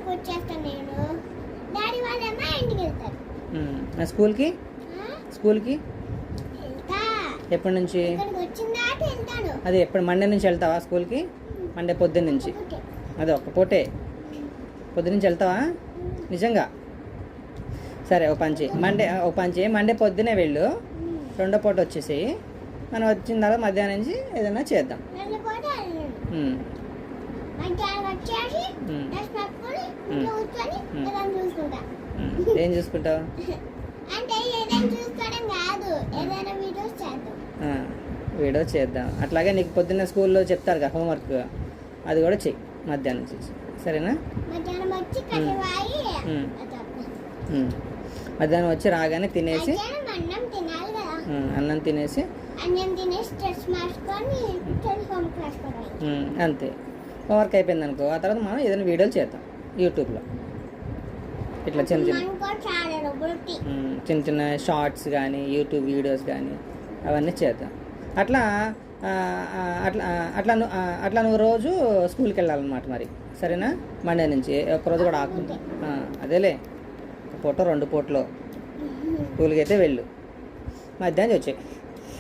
వరకు వచ్చేస్తాను నేను. డాడీ వాళ్ళేమో ఇంటికి వెళ్తారు. స్కూల్కి స్కూల్కి వెళ్తా. ఎప్పటి నుంచి? ఇక్కడికి వచ్చిన దాకా వెళ్తాను. అదే ఎప్పుడు మండే నుంచి వెళ్తావా స్కూల్కి? మండే పొద్దున్న నుంచి. అదే ఒక్క పూటే పొద్దున్న నుంచి వెళ్తావా నిజంగా? సరే ఓ పంచి మండే పొద్దునే వెళ్ళు, రెండో పూట వచ్చేసి మనం వచ్చిన తర్వాత మధ్యాహ్నం నుంచి ఏదైనా చేద్దాం. ఏం చూసుకుంటావు? వీడియో చేద్దాం. అట్లాగే నీకు పొద్దున్న స్కూల్లో చెప్తారు కదా హోంవర్క్, అది కూడా చెయ్యి మధ్యాహ్నం చేసి, సరేనా? మధ్యాహ్నం వచ్చి రాగానే తినేసి అన్నం తినేసి అంతే. హోంవర్క్ అయిపోయింది అనుకో, ఆ తర్వాత మనం ఏదైనా వీడియోలు చేద్దాం యూట్యూబ్లో. ఇట్లా చిన్న చిన్న షార్ట్స్ కానీ యూట్యూబ్ వీడియోస్ కానీ అవన్నీ చేద్దాం. అట్లా అట్లా అట్లా అట్లా నువ్వు రోజు స్కూల్కి వెళ్ళాలన్నమాట మరి, సరేనా? మండే నుంచి ఒక్కరోజు కూడా ఆకుండా అదేలే, ఒక పూట 2 పూటలో స్కూల్కి అయితే వెళ్ళు, మధ్యాహ్నం వచ్చాయి.